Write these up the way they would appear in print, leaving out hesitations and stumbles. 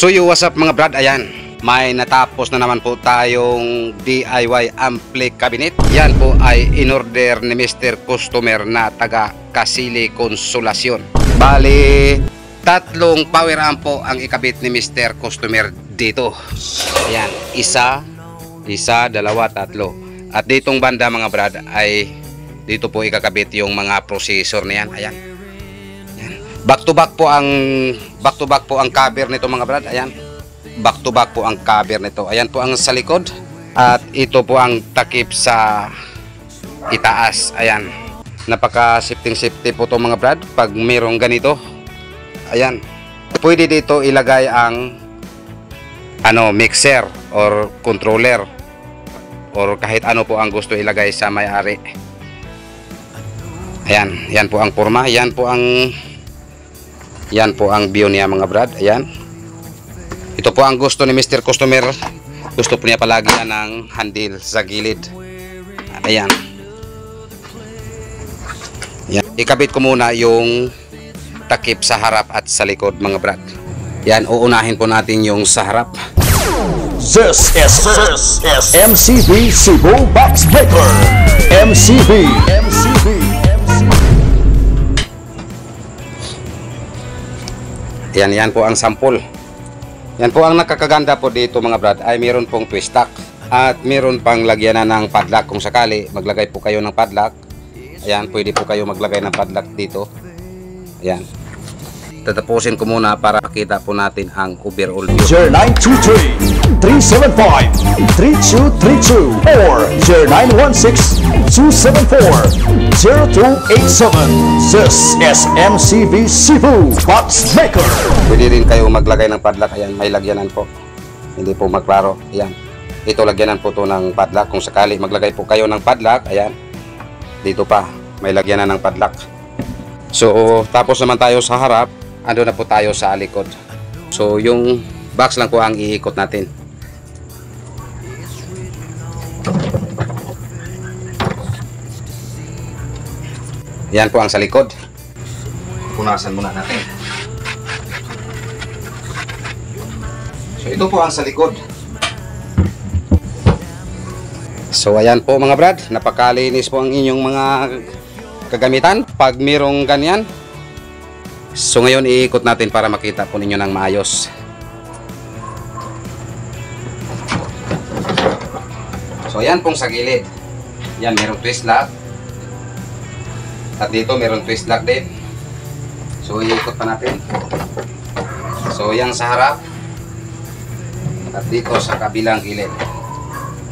So what's up mga brad, ayan, may natapos na naman po tayong DIY ampli cabinet. Yan po ay in-order ni Mr. Customer na taga Kasili Consolacion. Bali, tatlong power amp po ang ikabit ni Mr. Customer dito. Ayan, isa, dalawa, tatlo. At ditong banda mga brad ay dito po ikakabit yung mga processor na yan. Ayan. Back to back po ang cover nito mga brad. Ayan. Back to back po ang cover nito. Ayan po ang sa likod. At ito po ang takip sa itaas. Ayan. Napaka safety po to mga brad pag mayroong ganito. Ayan. Pwede dito ilagay ang mixer or controller or kahit ano po ang gusto ilagay sa may-ari. Ayan, yan po ang forma, yan po ang view niya mga brad. Ayan. Ito po ang gusto ni Mr. Customer. Gusto po niya palagyan ng handle sa gilid. Ayan. Ayan. Ikabit ko muna yung takip sa harap at sa likod mga brad. Yan, uunahin po natin yung sa harap. This is MCB Cebu Box Breaker. MCB. Yan po ang sample. Yan po ang nakakaganda po dito mga brad ay meron pong twist lock at meron pang lagyanan ng padlock kung sakali maglagay po kayo ng padlock. Ayan, pwede po kayo maglagay ng padlock dito. Ayan. Tatapusin ko muna para makita po natin ang overall view. 0923-375-3232 or 0916-274-0287. This is MCB Cebu Box Maker. Pwede rin kayo maglagay ng padlock. Ayan, may lagyanan po. Hindi po magklaro. Ayan. Ito lagyanan po to ng padlock. Kung sakali maglagay po kayo ng padlock, ayan. Dito pa, may lagyanan ng padlock. So, tapos naman tayo sa harap. Ando na po tayo sa likod. So yung box lang po ang iikot natin. Yan po ang sa likod. Punasan muna natin. So ito po ang sa likod. So ayan po mga brad, napakalinis po ang inyong mga kagamitan pag mayroong ganyan. So ngayon iikot natin para makita po ninyo ng maayos. So yan pong sa gilid. Yan merong twist lock. At dito merong twist lock din. So iikot pa natin. So yan sa harap. At dito sa kabilang gilid.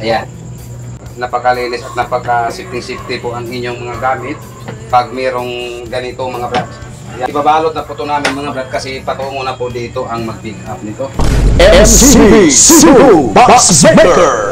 Ayan. Napakalinis at napaka-safety po ang inyong mga gamit pag mayroong ganito mga brad. Ibabalot na po ito namin mga brad kasi patungo na po dito ang mag-pick up nito. MCB Cebu Box Maker.